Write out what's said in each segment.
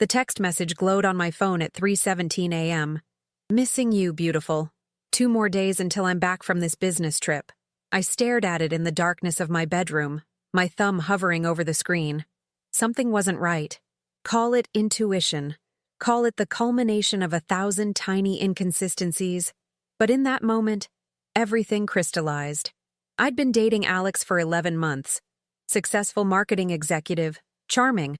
The text message glowed on my phone at 3:17 a.m. Missing you, beautiful. 2 more days until I'm back from this business trip. I stared at it in the darkness of my bedroom, my thumb hovering over the screen. Something wasn't right. Call it intuition. Call it the culmination of 1,000 tiny inconsistencies. But in that moment, everything crystallized. I'd been dating Alex for 11 months. Successful marketing executive, charming,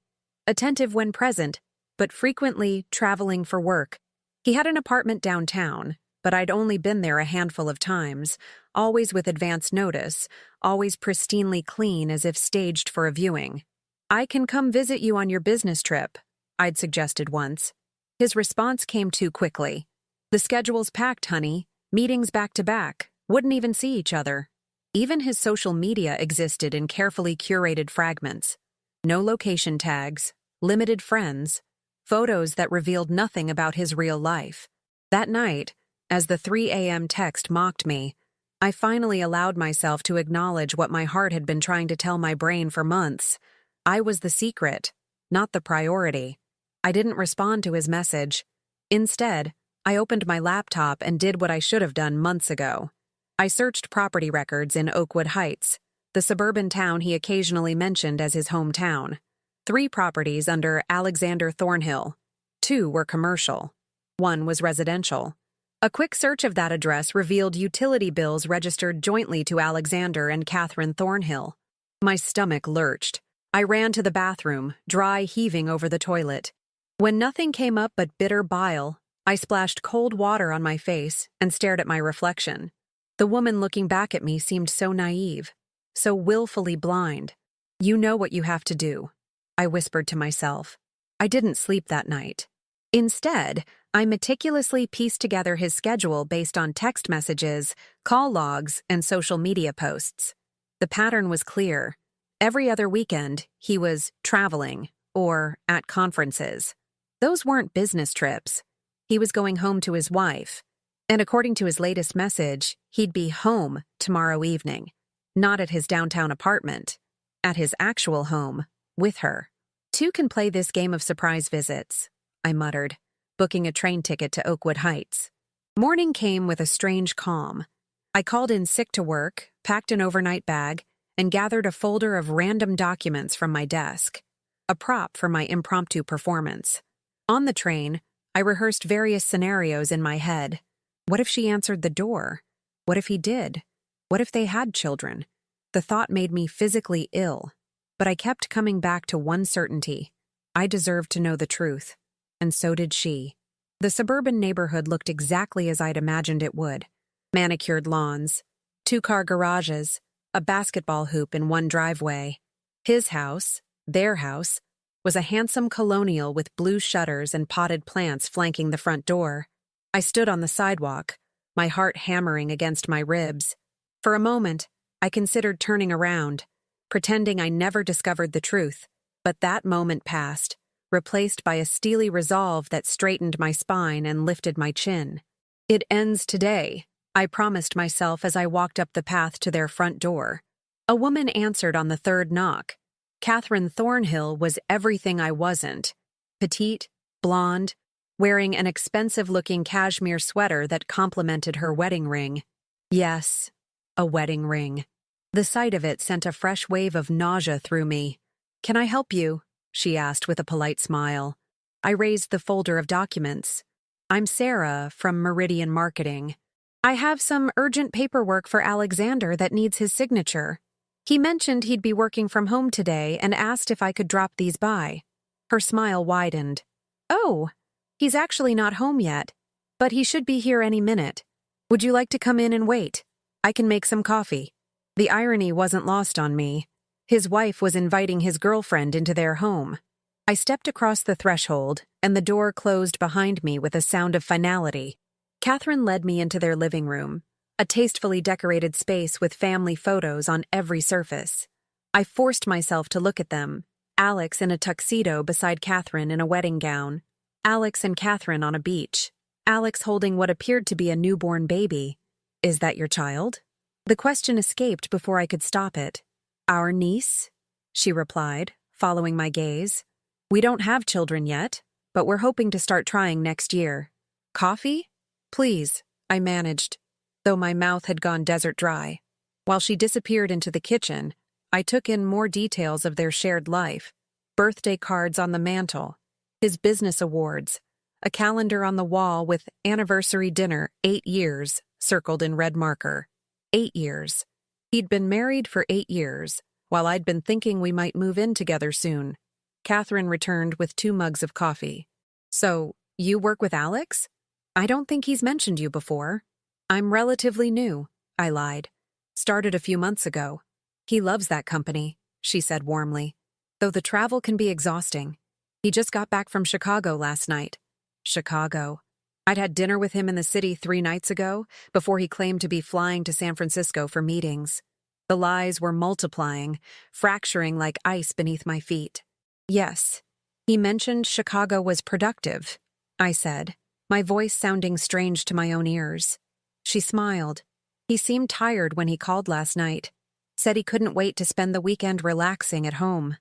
attentive when present, but frequently traveling for work. He had an apartment downtown, but I'd only been there a handful of times, always with advance notice, always pristinely clean as if staged for a viewing. I can come visit you on your business trip, I'd suggested once. His response came too quickly. The schedule's packed, honey. Meetings back to back. Wouldn't even see each other. Even his social media existed in carefully curated fragments. No location tags, limited friends, photos that revealed nothing about his real life. That night, as the 3 a.m. text mocked me, I finally allowed myself to acknowledge what my heart had been trying to tell my brain for months. I was the secret, not the priority. I didn't respond to his message. Instead, I opened my laptop and did what I should have done months ago. I searched property records in Oakwood Heights, the suburban town he occasionally mentioned as his hometown. 3 properties under Alexander Thornhill. 2 were commercial. 1 was residential. A quick search of that address revealed utility bills registered jointly to Alexander and Catherine Thornhill. My stomach lurched. I ran to the bathroom, dry heaving over the toilet. When nothing came up but bitter bile, I splashed cold water on my face and stared at my reflection. The woman looking back at me seemed so naive, so willfully blind. You know what you have to do, I whispered to myself. I didn't sleep that night. Instead, I meticulously pieced together his schedule based on text messages, call logs, and social media posts. The pattern was clear. Every other weekend, he was traveling or at conferences. Those weren't business trips. He was going home to his wife. And according to his latest message, he'd be home tomorrow evening. Not at his downtown apartment. At his actual home, with her. 2 can play this game of surprise visits, I muttered, booking a train ticket to Oakwood Heights. Morning came with a strange calm. I called in sick to work, packed an overnight bag, and gathered a folder of random documents from my desk. A prop for my impromptu performance. On the train, I rehearsed various scenarios in my head. What if she answered the door? What if he did? What if they had children? The thought made me physically ill, but I kept coming back to one certainty. I deserved to know the truth, and so did she. The suburban neighborhood looked exactly as I'd imagined it would. Manicured lawns, 2-car garages, a basketball hoop in one driveway. His house, their house, was a handsome colonial with blue shutters and potted plants flanking the front door. I stood on the sidewalk, my heart hammering against my ribs. For a moment, I considered turning around, pretending I never discovered the truth. But that moment passed, replaced by a steely resolve that straightened my spine and lifted my chin. It ends today, I promised myself as I walked up the path to their front door. A woman answered on the 3rd knock. Catherine Thornhill was everything I wasn't. Petite, blonde, wearing an expensive-looking cashmere sweater that complemented her wedding ring. Yes, a wedding ring. The sight of it sent a fresh wave of nausea through me. "Can I help you?" she asked with a polite smile. I raised the folder of documents. "I'm Sarah from Meridian Marketing. I have some urgent paperwork for Alexander that needs his signature. He mentioned he'd be working from home today and asked if I could drop these by." Her smile widened. "Oh, he's actually not home yet, but he should be here any minute. Would you like to come in and wait? I can make some coffee." The irony wasn't lost on me. His wife was inviting his girlfriend into their home. I stepped across the threshold, and the door closed behind me with a sound of finality. Catherine led me into their living room, a tastefully decorated space with family photos on every surface. I forced myself to look at them. Alex in a tuxedo beside Catherine in a wedding gown. Alex and Catherine on a beach. Alex holding what appeared to be a newborn baby. "Is that your child?" The question escaped before I could stop it. "Our niece?" she replied, following my gaze. "We don't have children yet, but we're hoping to start trying next year. Coffee? Please, I managed, though my mouth had gone desert dry. While she disappeared into the kitchen, I took in more details of their shared life: birthday cards on the mantel, his business awards, a calendar on the wall with anniversary dinner 8 years circled in red marker. 8 years. He'd been married for 8 years, while I'd been thinking we might move in together soon. Catherine returned with 2 mugs of coffee. So, you work with Alex? I don't think he's mentioned you before. I'm relatively new, I lied. Started a few months ago. He loves that company, she said warmly, though the travel can be exhausting. He just got back from Chicago last night. Chicago. I'd had dinner with him in the city 3 nights ago, before he claimed to be flying to San Francisco for meetings. The lies were multiplying, fracturing like ice beneath my feet. Yes, he mentioned Chicago was productive, I said, my voice sounding strange to my own ears. She smiled. He seemed tired when he called last night. Said he couldn't wait to spend the weekend relaxing at home.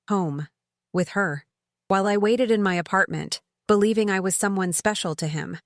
Home. With her. While I waited in my apartment, believing I was someone special to him.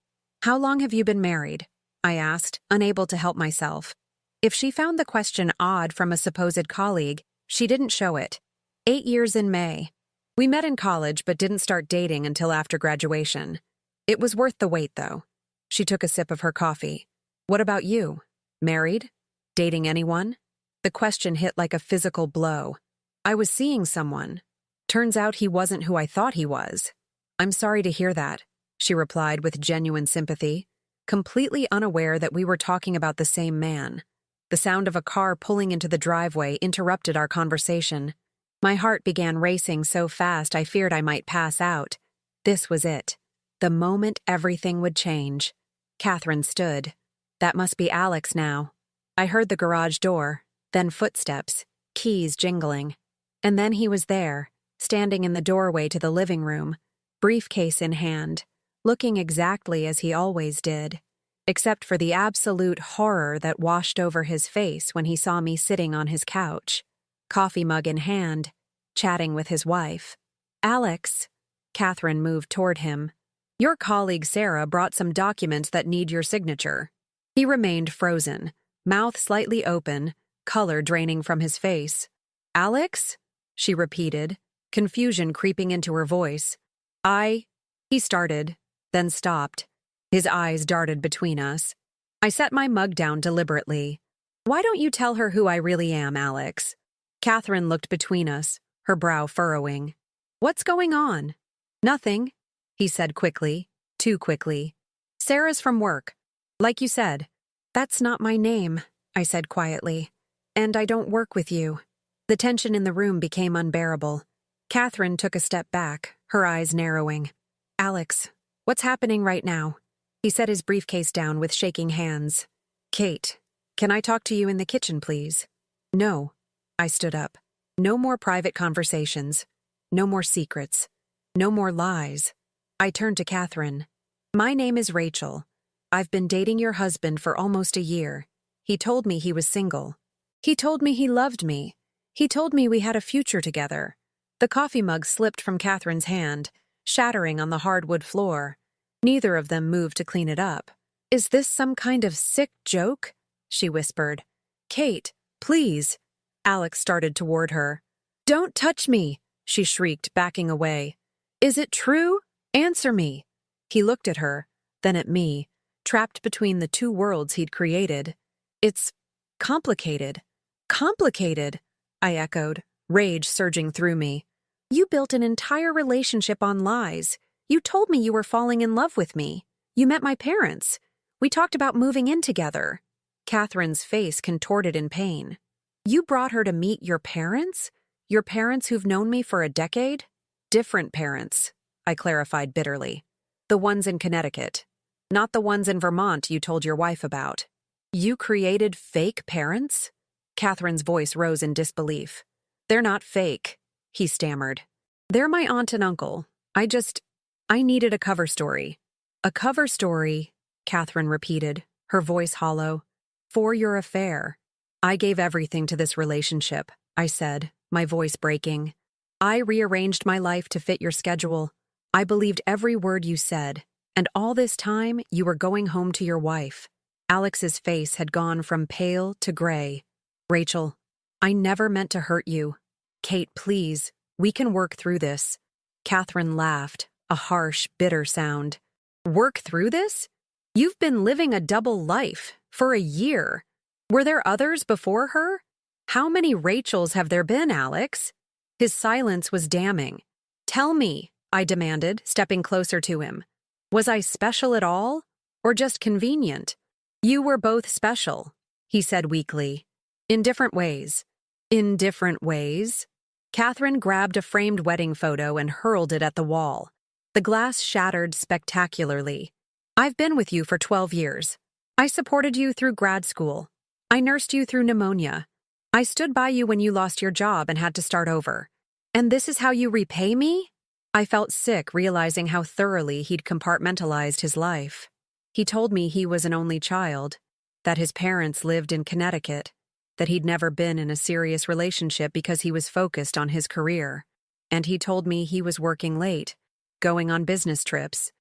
How long have you been married? I asked, unable to help myself. If she found the question odd from a supposed colleague, she didn't show it. 8 years in May. We met in college but didn't start dating until after graduation. It was worth the wait, though. She took a sip of her coffee. What about you? Married? Dating anyone? The question hit like a physical blow. I was seeing someone. Turns out he wasn't who I thought he was. I'm sorry to hear that, she replied with genuine sympathy, completely unaware that we were talking about the same man. The sound of a car pulling into the driveway interrupted our conversation. My heart began racing so fast I feared I might pass out. This was it. The moment everything would change. Catherine stood. That must be Alex now. I heard the garage door, then footsteps, keys jingling. And then he was there, standing in the doorway to the living room, briefcase in hand, looking exactly as he always did, except for the absolute horror that washed over his face when he saw me sitting on his couch, coffee mug in hand, chatting with his wife. Alex, Catherine moved toward him. Your colleague Sarah brought some documents that need your signature. He remained frozen, mouth slightly open, color draining from his face. Alex? She repeated, confusion creeping into her voice. He started, then stopped. His eyes darted between us. I set my mug down deliberately. Why don't you tell her who I really am, Alex? Catherine looked between us, her brow furrowing. What's going on? Nothing, he said quickly, too quickly. Sarah's from work. Like you said. That's not my name, I said quietly. And I don't work with you. The tension in the room became unbearable. Catherine took a step back, her eyes narrowing. Alex, what's happening right now? He set his briefcase down with shaking hands. Kate, can I talk to you in the kitchen, please? No. I stood up. No more private conversations. No more secrets. No more lies. I turned to Catherine. My name is Rachel. I've been dating your husband for almost a year. He told me he was single. He told me he loved me. He told me we had a future together. The coffee mug slipped from Catherine's hand, shattering on the hardwood floor. Neither of them moved to clean it up. Is this some kind of sick joke? She whispered. Kate, please. Alex started toward her. Don't touch me, she shrieked, backing away. Is it true? Answer me. He looked at her, then at me, trapped between the 2 worlds he'd created. It's complicated. Complicated, I echoed, rage surging through me. You built an entire relationship on lies. You told me you were falling in love with me. You met my parents. We talked about moving in together. Catherine's face contorted in pain. You brought her to meet your parents? Your parents who've known me for a decade? Different parents, I clarified bitterly. The ones in Connecticut. Not the ones in Vermont you told your wife about. You created fake parents? Catherine's voice rose in disbelief. They're not fake, he stammered. They're my aunt and uncle. I needed a cover story. A cover story, Catherine repeated, her voice hollow. For your affair. I gave everything to this relationship, I said, my voice breaking. I rearranged my life to fit your schedule. I believed every word you said, and all this time you were going home to your wife. Alex's face had gone from pale to gray. Rachel, I never meant to hurt you. Kate, please, we can work through this. Catherine laughed, a harsh, bitter sound. Work through this? You've been living a double life for a year. Were there others before her? How many Rachels have there been, Alex? His silence was damning. Tell me, I demanded, stepping closer to him. Was I special at all? Or just convenient? You were both special, he said weakly. In different ways. In different ways? Catherine grabbed a framed wedding photo and hurled it at the wall. The glass shattered spectacularly. I've been with you for 12 years. I supported you through grad school. I nursed you through pneumonia. I stood by you when you lost your job and had to start over. And this is how you repay me? I felt sick realizing how thoroughly he'd compartmentalized his life. He told me he was an only child, that his parents lived in Connecticut, that he'd never been in a serious relationship because he was focused on his career. And he told me he was working late, going on business trips,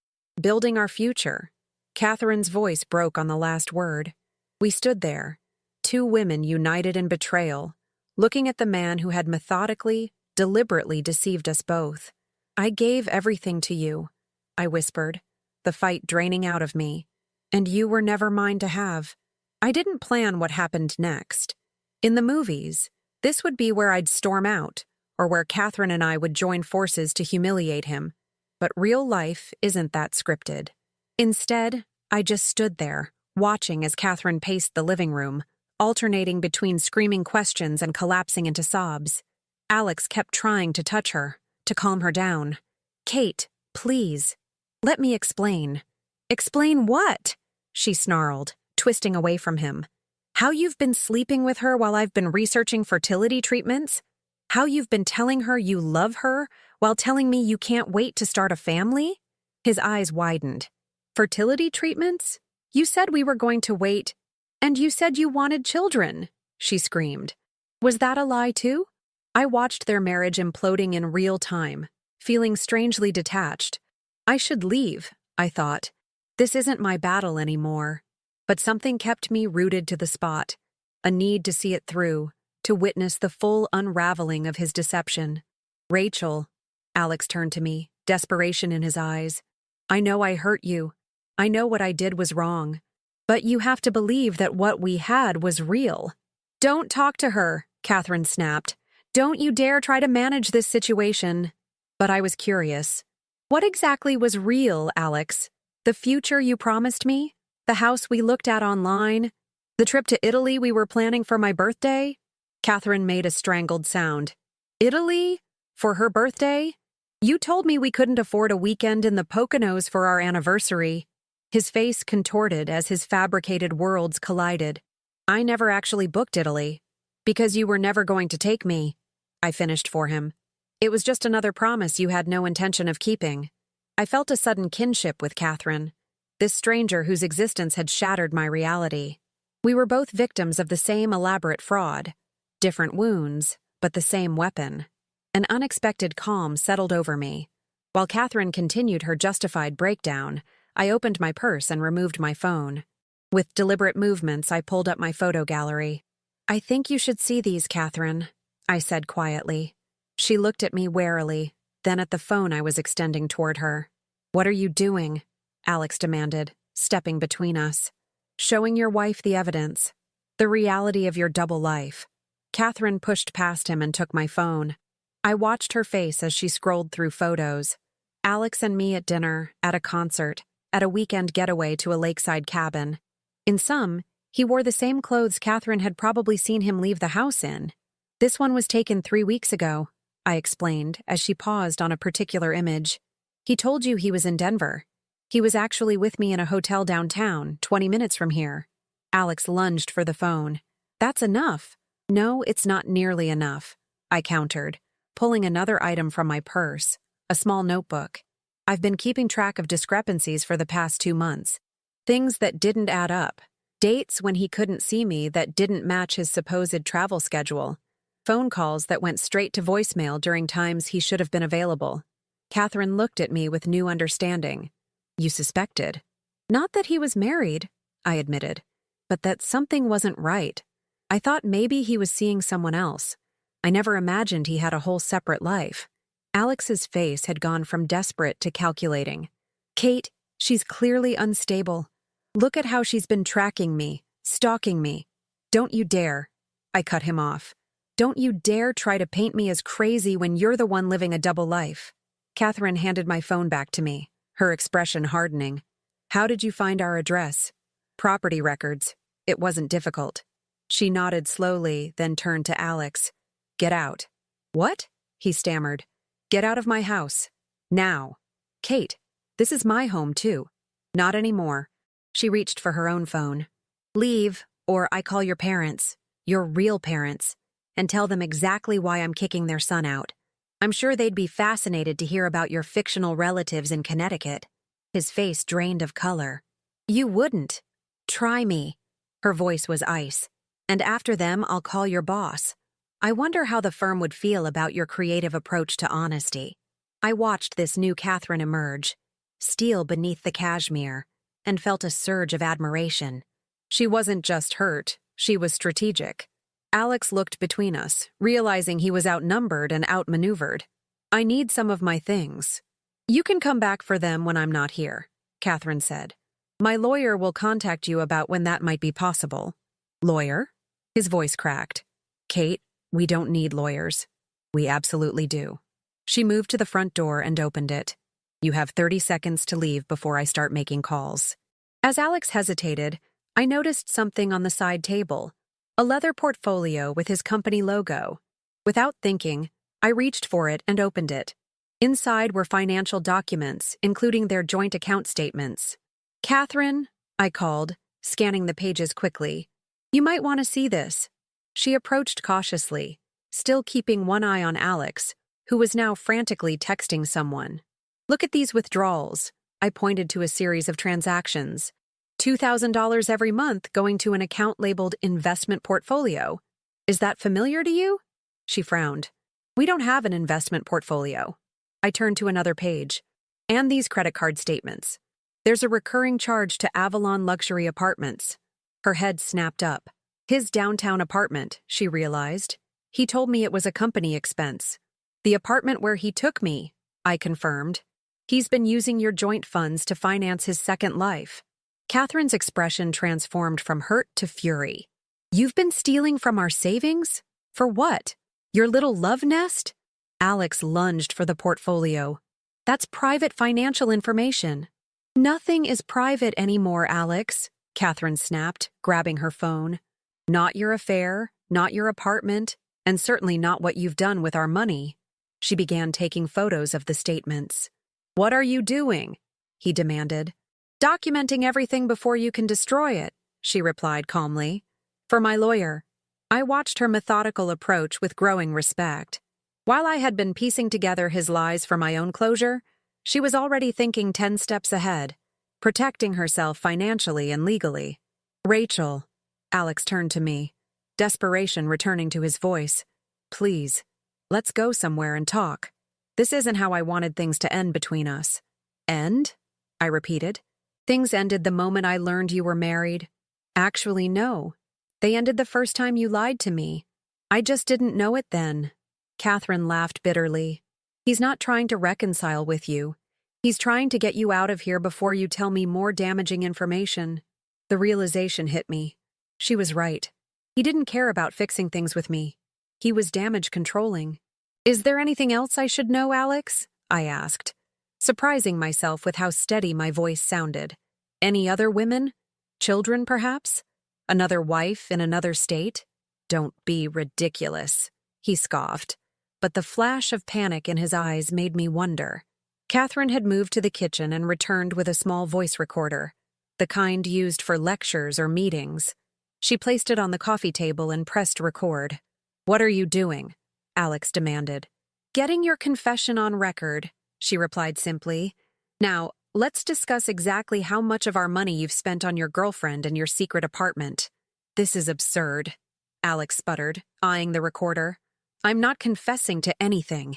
building our future. Catherine's voice broke on the last word. We stood there, two women united in betrayal, looking at the man who had methodically, deliberately deceived us both. I gave everything to you, I whispered, the fight draining out of me. And you were never mine to have. I didn't plan what happened next. In the movies, this would be where I'd storm out, or where Catherine and I would join forces to humiliate him. But real life isn't that scripted. Instead, I just stood there, watching as Catherine paced the living room, alternating between screaming questions and collapsing into sobs. Alex kept trying to touch her, to calm her down. Kate, please. Let me explain. Explain what? She snarled, twisting away from him. How you've been sleeping with her while I've been researching fertility treatments? How you've been telling her you love her while telling me you can't wait to start a family? His eyes widened. Fertility treatments? You said we were going to wait, and you said you wanted children, she screamed. Was that a lie too? I watched their marriage imploding in real time, feeling strangely detached. I should leave, I thought. This isn't my battle anymore. But something kept me rooted to the spot, a need to see it through, to witness the full unraveling of his deception. Rachel, Alex turned to me, desperation in his eyes. I know I hurt you. I know what I did was wrong. But you have to believe that what we had was real. Don't talk to her, Catherine snapped. Don't you dare try to manage this situation. But I was curious. What exactly was real, Alex? The future you promised me? The house we looked at online? The trip to Italy we were planning for my birthday? Catherine made a strangled sound. Italy? For her birthday? You told me we couldn't afford a weekend in the Poconos for our anniversary. His face contorted as his fabricated worlds collided. I never actually booked Italy. Because you were never going to take me. I finished for him. It was just another promise you had no intention of keeping. I felt a sudden kinship with Catherine, this stranger whose existence had shattered my reality. We were both victims of the same elaborate fraud. Different wounds, but the same weapon. An unexpected calm settled over me. While Catherine continued her justified breakdown, I opened my purse and removed my phone. With deliberate movements, I pulled up my photo gallery. I think you should see these, Catherine, I said quietly. She looked at me warily, then at the phone I was extending toward her. What are you doing? Alex demanded, stepping between us. Showing your wife the evidence. The reality of your double life. Catherine pushed past him and took my phone. I watched her face as she scrolled through photos. Alex and me at dinner, at a concert, at a weekend getaway to a lakeside cabin. In some, he wore the same clothes Catherine had probably seen him leave the house in. This one was taken 3 weeks ago, I explained as she paused on a particular image. He told you he was in Denver. He was actually with me in a hotel downtown, 20 minutes from here. Alex lunged for the phone. That's enough. No, it's not nearly enough, I countered, pulling another item from my purse, a small notebook. I've been keeping track of discrepancies for the past 2 months. Things that didn't add up. Dates when he couldn't see me that didn't match his supposed travel schedule. Phone calls that went straight to voicemail during times he should have been available. Catherine looked at me with new understanding. You suspected. Not that he was married, I admitted, but that something wasn't right. I thought maybe he was seeing someone else. I never imagined he had a whole separate life. Alex's face had gone from desperate to calculating. Kate, she's clearly unstable. Look at how she's been tracking me, stalking me. Don't you dare. I cut him off. Don't you dare try to paint me as crazy when you're the one living a double life. Catherine handed my phone back to me, her expression hardening. How did you find our address? Property records. It wasn't difficult. She nodded slowly, then turned to Alex. Get out. What? He stammered. Get out of my house. Now. Kate, this is my home too. Not anymore. She reached for her own phone. Leave, or I call your parents, your real parents, and tell them exactly why I'm kicking their son out. I'm sure they'd be fascinated to hear about your fictional relatives in Connecticut. His face drained of color. You wouldn't. Try me. Her voice was ice. And after them, I'll call your boss. I wonder how the firm would feel about your creative approach to honesty. I watched this new Catherine emerge, steel beneath the cashmere, and felt a surge of admiration. She wasn't just hurt, she was strategic. Alex looked between us, realizing he was outnumbered and outmaneuvered. I need some of my things. You can come back for them when I'm not here, Catherine said. My lawyer will contact you about when that might be possible. Lawyer? His voice cracked. Kate, we don't need lawyers. We absolutely do. She moved to the front door and opened it. You have 30 seconds to leave before I start making calls. As Alex hesitated, I noticed something on the side table, a leather portfolio with his company logo. Without thinking, I reached for it and opened it. Inside were financial documents, including their joint account statements. Catherine, I called, scanning the pages quickly. You might want to see this. She approached cautiously, still keeping one eye on Alex, who was now frantically texting someone. Look at these withdrawals. I pointed to a series of transactions. $2,000 every month going to an account labeled investment portfolio. Is that familiar to you? She frowned. We don't have an investment portfolio. I turned to another page. And these credit card statements. There's a recurring charge to Avalon Luxury Apartments. Her head snapped up. His downtown apartment, she realized. He told me it was a company expense. The apartment where he took me, I confirmed. He's been using your joint funds to finance his second life. Catherine's expression transformed from hurt to fury. You've been stealing from our savings? For what? Your little love nest? Alex lunged for the portfolio. That's private financial information. Nothing is private anymore, Alex, Catherine snapped, grabbing her phone. Not your affair, not your apartment, and certainly not what you've done with our money. She began taking photos of the statements. What are you doing? He demanded. Documenting everything before you can destroy it, she replied calmly. For my lawyer. I watched her methodical approach with growing respect. While I had been piecing together his lies for my own closure, she was already thinking 10 steps ahead, protecting herself financially and legally. Rachel, Alex turned to me, desperation returning to his voice. Please, let's go somewhere and talk. This isn't how I wanted things to end between us. End? I repeated. Things ended the moment I learned you were married. Actually, no. They ended the first time you lied to me. I just didn't know it then. Catherine laughed bitterly. He's not trying to reconcile with you. He's trying to get you out of here before you tell me more damaging information. The realization hit me. She was right. He didn't care about fixing things with me. He was damage controlling. Is there anything else I should know, Alex? I asked, surprising myself with how steady my voice sounded. Any other women? Children, perhaps? Another wife in another state? Don't be ridiculous, he scoffed. But the flash of panic in his eyes made me wonder. Catherine had moved to the kitchen and returned with a small voice recorder, the kind used for lectures or meetings. She placed it on the coffee table and pressed record. What are you doing? Alex demanded. Getting your confession on record, she replied simply. Now, let's discuss exactly how much of our money you've spent on your girlfriend and your secret apartment. This is absurd, Alex sputtered, eyeing the recorder. I'm not confessing to anything.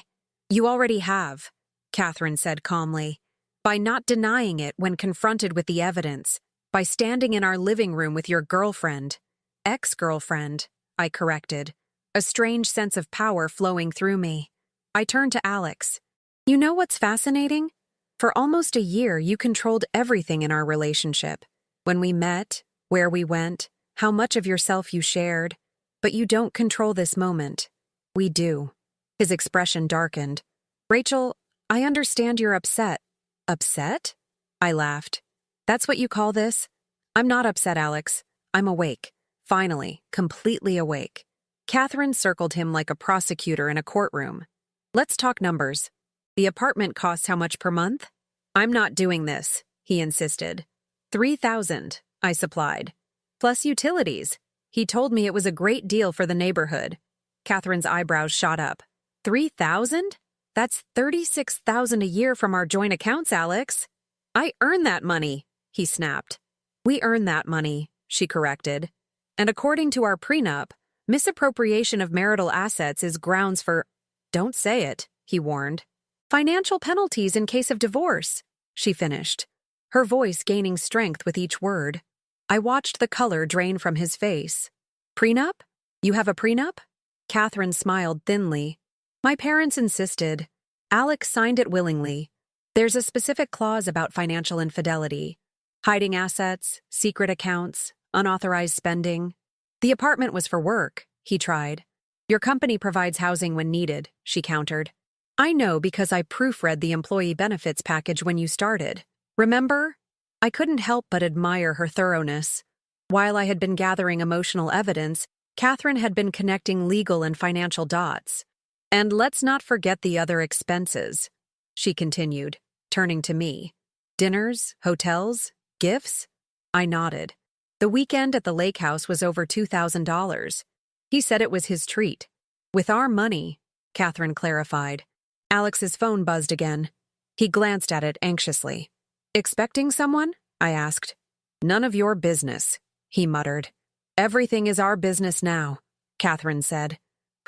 You already have. Catherine said calmly. By not denying it when confronted with the evidence. By standing in our living room with your girlfriend. Ex-girlfriend, I corrected, a strange sense of power flowing through me. I turned to Alex. You know what's fascinating? For almost a year, you controlled everything in our relationship. When we met, where we went, how much of yourself you shared. But you don't control this moment. We do. His expression darkened. Rachel, I understand you're upset. Upset? I laughed. That's what you call this? I'm not upset, Alex. I'm awake. Finally, completely awake. Catherine circled him like a prosecutor in a courtroom. Let's talk numbers. The apartment costs how much per month? I'm not doing this, he insisted. $3,000, I supplied. Plus utilities. He told me it was a great deal for the neighborhood. Catherine's eyebrows shot up. $3,000? That's $36,000 a year from our joint accounts, Alex. I earn that money, he snapped. We earn that money, she corrected. And according to our prenup, misappropriation of marital assets is grounds for— Don't say it, he warned. Financial penalties in case of divorce, she finished, her voice gaining strength with each word. I watched the color drain from his face. Prenup? You have a prenup? Catherine smiled thinly. My parents insisted. Alex signed it willingly. There's a specific clause about financial infidelity. Hiding assets, secret accounts, unauthorized spending. The apartment was for work, he tried. Your company provides housing when needed, she countered. I know because I proofread the employee benefits package when you started. Remember? I couldn't help but admire her thoroughness. While I had been gathering emotional evidence, Catherine had been connecting legal and financial dots. And let's not forget the other expenses, she continued, turning to me. Dinners, hotels, gifts? I nodded. The weekend at the lake house was over $2,000. He said it was his treat. With our money, Catherine clarified. Alex's phone buzzed again. He glanced at it anxiously. Expecting someone? I asked. None of your business, he muttered. Everything is our business now, Catherine said.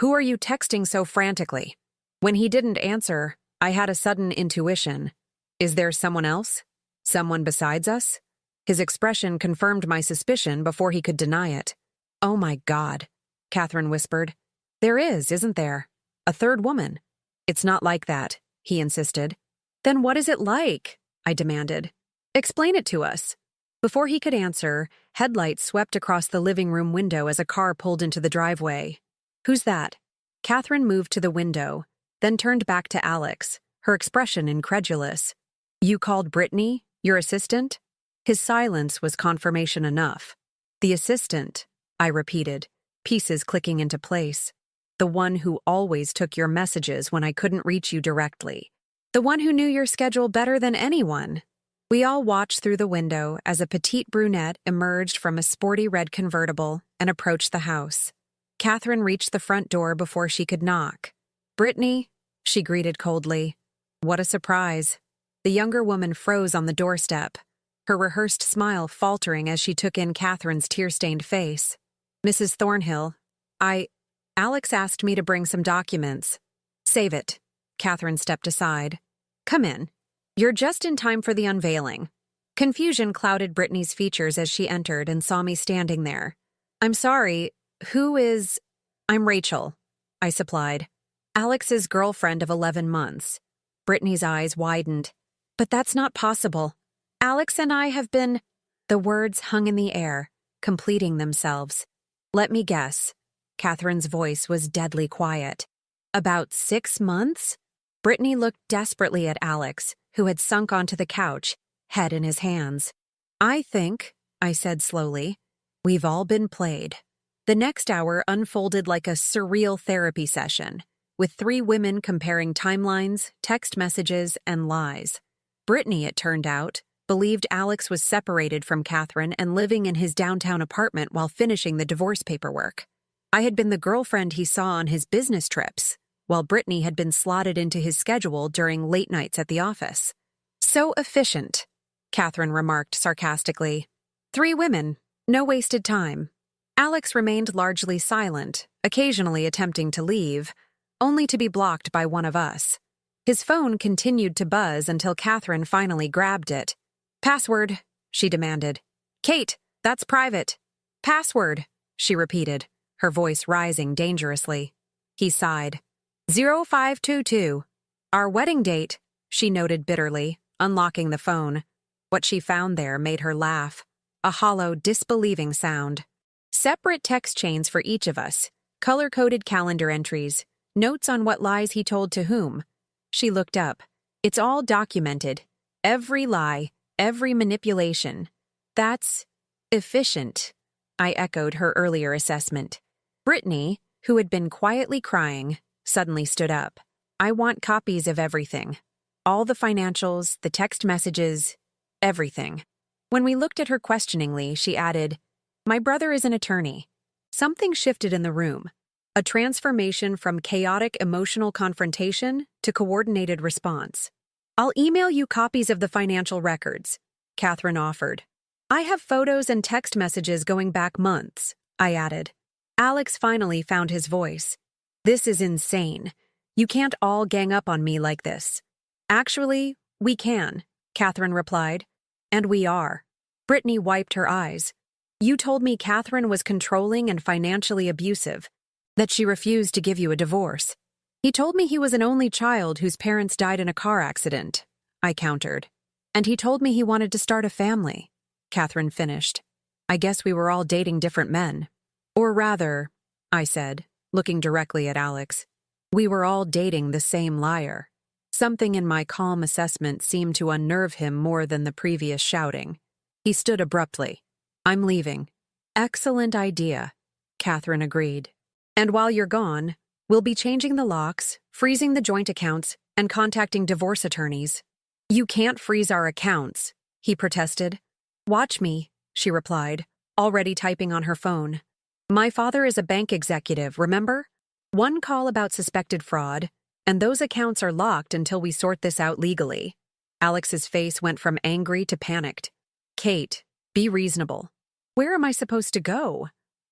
Who are you texting so frantically? When he didn't answer, I had a sudden intuition. Is there someone else? Someone besides us? His expression confirmed my suspicion before he could deny it. Oh my God, Catherine whispered. There is, isn't there? A third woman. It's not like that, he insisted. Then what is it like? I demanded. Explain it to us. Before he could answer, headlights swept across the living room window as a car pulled into the driveway. Who's that? Catherine moved to the window, then turned back to Alex, her expression incredulous. You called Brittany, your assistant? His silence was confirmation enough. The assistant, I repeated, pieces clicking into place. The one who always took your messages when I couldn't reach you directly. The one who knew your schedule better than anyone. We all watched through the window as a petite brunette emerged from a sporty red convertible and approached the house. Catherine reached the front door before she could knock. Brittany, she greeted coldly. What a surprise. The younger woman froze on the doorstep, her rehearsed smile faltering as she took in Catherine's tear-stained face. Mrs. Thornhill, Alex asked me to bring some documents. Save it. Catherine stepped aside. Come in. You're just in time for the unveiling. Confusion clouded Brittany's features as she entered and saw me standing there. I'm sorry, who is— I'm Rachel, I supplied. Alex's girlfriend of 11 months. Brittany's eyes widened. But that's not possible. Alex and I have been— The words hung in the air, completing themselves. Let me guess. Catherine's voice was deadly quiet. About 6 months? Brittany looked desperately at Alex, who had sunk onto the couch, head in his hands. I think, I said slowly, we've all been played. The next hour unfolded like a surreal therapy session, with 3 women comparing timelines, text messages, and lies. Brittany, it turned out, believed Alex was separated from Catherine and living in his downtown apartment while finishing the divorce paperwork. I had been the girlfriend he saw on his business trips, while Brittany had been slotted into his schedule during late nights at the office. So efficient, Catherine remarked sarcastically. 3 women, no wasted time. Alex remained largely silent, occasionally attempting to leave, only to be blocked by one of us. His phone continued to buzz until Catherine finally grabbed it. "Password," she demanded. "Kate, that's private." "Password," she repeated, her voice rising dangerously. He sighed. 0522. "Our wedding date," she noted bitterly, unlocking the phone. What she found there made her laugh. A hollow, disbelieving sound. Separate text chains for each of us. Color-coded calendar entries. Notes on what lies he told to whom. She looked up. "It's all documented. Every lie, every manipulation. That's efficient," I echoed her earlier assessment. Brittany, who had been quietly crying, suddenly stood up. "I want copies of everything. All the financials, the text messages, everything." When we looked at her questioningly, she added, "My brother is an attorney." Something shifted in the room. A transformation from chaotic emotional confrontation to coordinated response. "I'll email you copies of the financial records," Catherine offered. "I have photos and text messages going back months," I added. Alex finally found his voice. "This is insane. You can't all gang up on me like this." "Actually, we can," Catherine replied. "And we are." Brittany wiped her eyes. "You told me Catherine was controlling and financially abusive, that she refused to give you a divorce." "He told me he was an only child whose parents died in a car accident," I countered. "And he told me he wanted to start a family," Catherine finished. "I guess we were all dating different men." "Or rather," I said, looking directly at Alex, "we were all dating the same liar." Something in my calm assessment seemed to unnerve him more than the previous shouting. He stood abruptly. "I'm leaving." "Excellent idea," Catherine agreed. "And while you're gone, we'll be changing the locks, freezing the joint accounts, and contacting divorce attorneys." "You can't freeze our accounts," he protested. "Watch me," she replied, already typing on her phone. "My father is a bank executive, remember? One call about suspected fraud, and those accounts are locked until we sort this out legally." Alex's face went from angry to panicked. "Kate, be reasonable. Where am I supposed to go?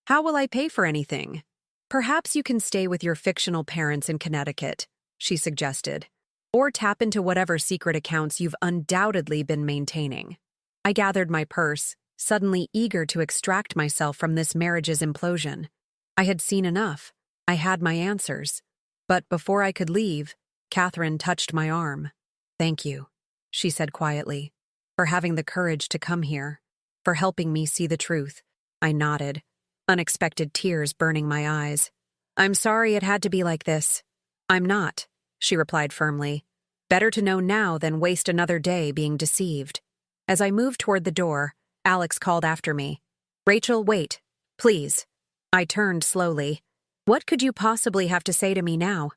How will I pay for anything?" "Perhaps you can stay with your fictional parents in Connecticut," she suggested, "or tap into whatever secret accounts you've undoubtedly been maintaining." I gathered my purse, suddenly eager to extract myself from this marriage's implosion. I had seen enough. I had my answers. But before I could leave, Catherine touched my arm. "Thank you," she said quietly, "for having the courage to come here, for helping me see the truth." I nodded, unexpected tears burning my eyes. "I'm sorry it had to be like this." "I'm not," she replied firmly. "Better to know now than waste another day being deceived." As I moved toward the door, Alex called after me. "Rachel, wait, please." I turned slowly. "What could you possibly have to say to me now?"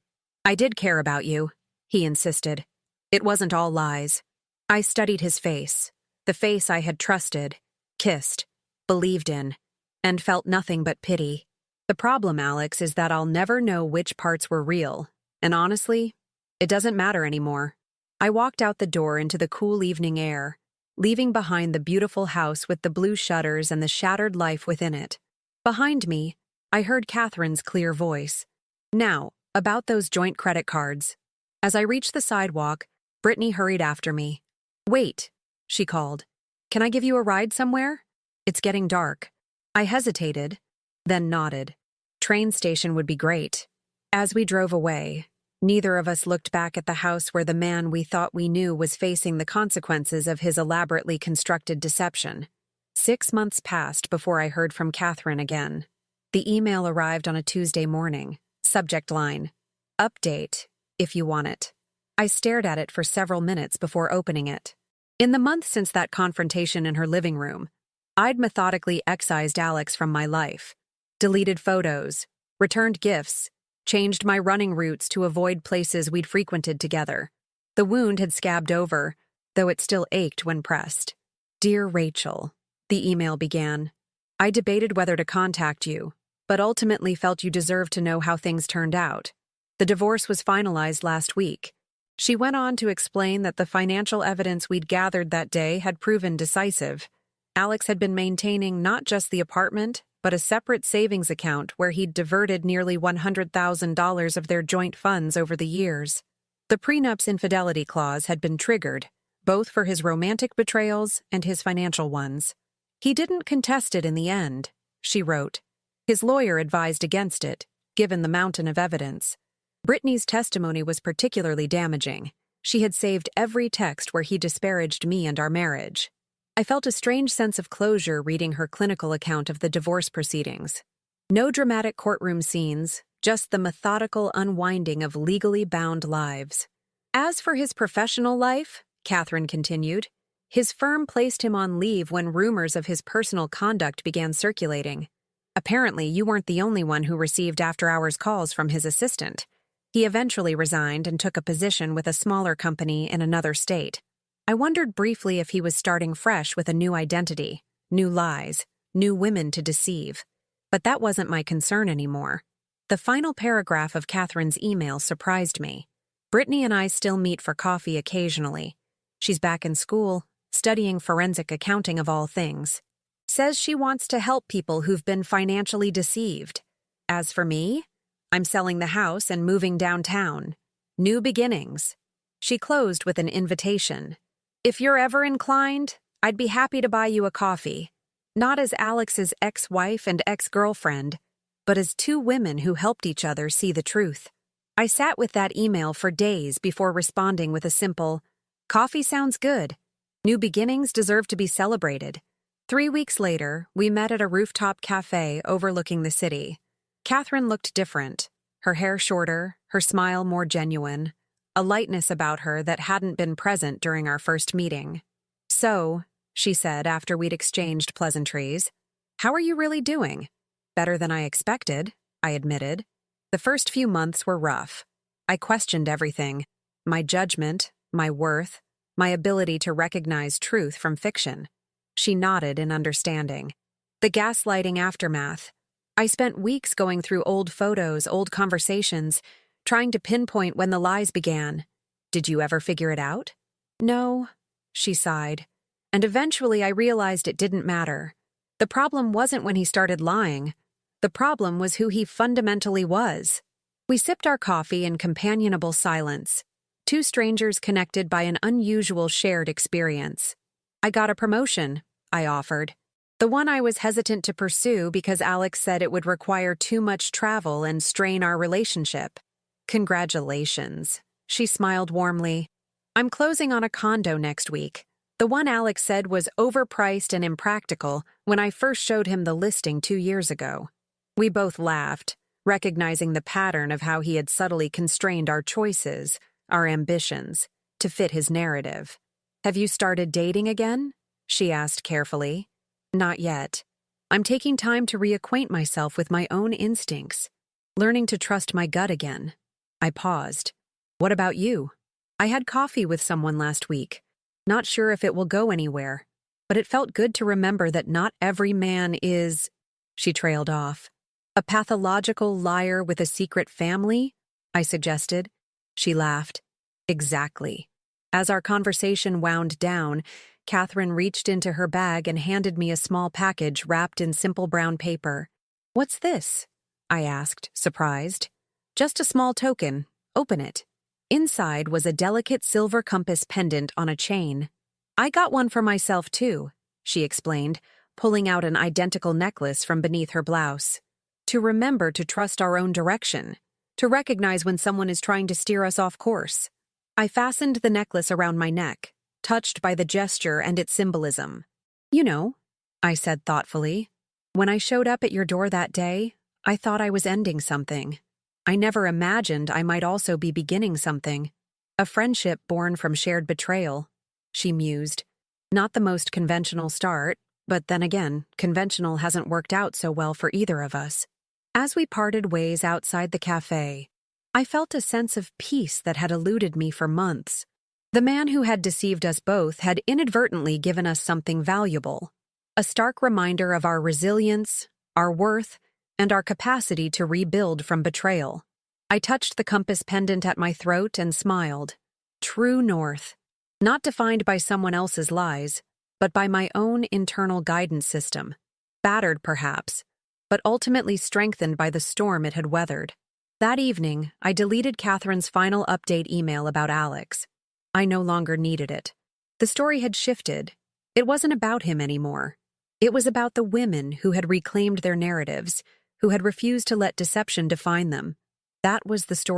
"I did care about you," he insisted. "It wasn't all lies." I studied his face, the face I had trusted, kissed, believed in, and felt nothing but pity. The problem, Alex, is that I'll never know which parts were real, and honestly, it doesn't matter anymore. I walked out the door into the cool evening air, leaving behind the beautiful house with the blue shutters and the shattered life within it. Behind me, I heard Catherine's clear voice. "Now, about those joint credit cards." As I reached the sidewalk, Brittany hurried after me. "Wait," she called. "Can I give you a ride somewhere? It's getting dark." I hesitated, then nodded. Train station would be great. As we drove away, neither of us looked back at the house where the man we thought we knew was facing the consequences of his elaborately constructed deception. 6 months passed before I heard from Catherine again. The email arrived on a Tuesday morning. Subject line: "Update, if you want it." I stared at it for several minutes before opening it. In the month since that confrontation in her living room, I'd methodically excised Alex from my life, deleted photos, returned gifts, changed my running routes to avoid places we'd frequented together. The wound had scabbed over, though it still ached when pressed. "Dear Rachel," the email began, "I debated whether to contact you, but ultimately felt you deserved to know how things turned out. The divorce was finalized last week." She went on to explain that the financial evidence we'd gathered that day had proven decisive. Alex had been maintaining not just the apartment, but a separate savings account where he'd diverted nearly $100,000 of their joint funds over the years. The prenup's infidelity clause had been triggered, both for his romantic betrayals and his financial ones. He didn't contest it in the end, she wrote. His lawyer advised against it, given the mountain of evidence. Brittany's testimony was particularly damaging. She had saved every text where he disparaged me and our marriage. I felt a strange sense of closure reading her clinical account of the divorce proceedings. No dramatic courtroom scenes, just the methodical unwinding of legally bound lives. As for his professional life, Catherine continued, his firm placed him on leave when rumors of his personal conduct began circulating. Apparently, you weren't the only one who received after-hours calls from his assistant. He eventually resigned and took a position with a smaller company in another state. I wondered briefly if he was starting fresh with a new identity, new lies, new women to deceive. But that wasn't my concern anymore. The final paragraph of Catherine's email surprised me. Brittany and I still meet for coffee occasionally. She's back in school, studying forensic accounting of all things. Says she wants to help people who've been financially deceived. As for me, I'm selling the house and moving downtown. New beginnings. She closed with an invitation. If you're ever inclined, I'd be happy to buy you a coffee. Not as Alex's ex-wife and ex-girlfriend, but as two women who helped each other see the truth. I sat with that email for days before responding with a simple, "Coffee sounds good. New beginnings deserve to be celebrated." 3 weeks later, we met at a rooftop cafe overlooking the city. Catherine looked different, her hair shorter, her smile more genuine, a lightness about her that hadn't been present during our first meeting. "So," she said after we'd exchanged pleasantries, "how are you really doing?" "Better than I expected," I admitted. The first few months were rough. I questioned everything: my judgment, my worth, my ability to recognize truth from fiction. She nodded in understanding. The gaslighting aftermath. I spent weeks going through old photos, old conversations, trying to pinpoint when the lies began. "Did you ever figure it out?" "No," she sighed. And eventually I realized it didn't matter. The problem wasn't when he started lying. The problem was who he fundamentally was. We sipped our coffee in companionable silence, two strangers connected by an unusual shared experience. "I got a promotion," I offered. The one I was hesitant to pursue because Alex said it would require too much travel and strain our relationship. "Congratulations," she smiled warmly. "I'm closing on a condo next week. The one Alex said was overpriced and impractical when I first showed him the listing 2 years ago." We both laughed, recognizing the pattern of how he had subtly constrained our choices, our ambitions, to fit his narrative. "Have you started dating again?" she asked carefully. "Not yet. I'm taking time to reacquaint myself with my own instincts, learning to trust my gut again." I paused. "What about you?" "I had coffee with someone last week. Not sure if it will go anywhere, but it felt good to remember that not every man is—" She trailed off. "A pathological liar with a secret family?" I suggested. She laughed. "Exactly." As our conversation wound down, Catherine reached into her bag and handed me a small package wrapped in simple brown paper. "What's this?" I asked, surprised. "Just a small token. Open it." Inside was a delicate silver compass pendant on a chain. "I got one for myself, too," she explained, pulling out an identical necklace from beneath her blouse. "To remember to trust our own direction, to recognize when someone is trying to steer us off course." I fastened the necklace around my neck, touched by the gesture and its symbolism. "You know," I said thoughtfully, "when I showed up at your door that day, I thought I was ending something. I never imagined I might also be beginning something. A friendship born from shared betrayal," she mused. "Not the most conventional start, but then again, conventional hasn't worked out so well for either of us." As we parted ways outside the cafe, I felt a sense of peace that had eluded me for months. The man who had deceived us both had inadvertently given us something valuable, a stark reminder of our resilience, our worth, and our capacity to rebuild from betrayal. I touched the compass pendant at my throat and smiled. True north, not defined by someone else's lies, but by my own internal guidance system. Battered, perhaps, but ultimately strengthened by the storm it had weathered. That evening, I deleted Catherine's final update email about Alex. I no longer needed it. The story had shifted. It wasn't about him anymore. It was about the women who had reclaimed their narratives, who had refused to let deception define them. That was the story.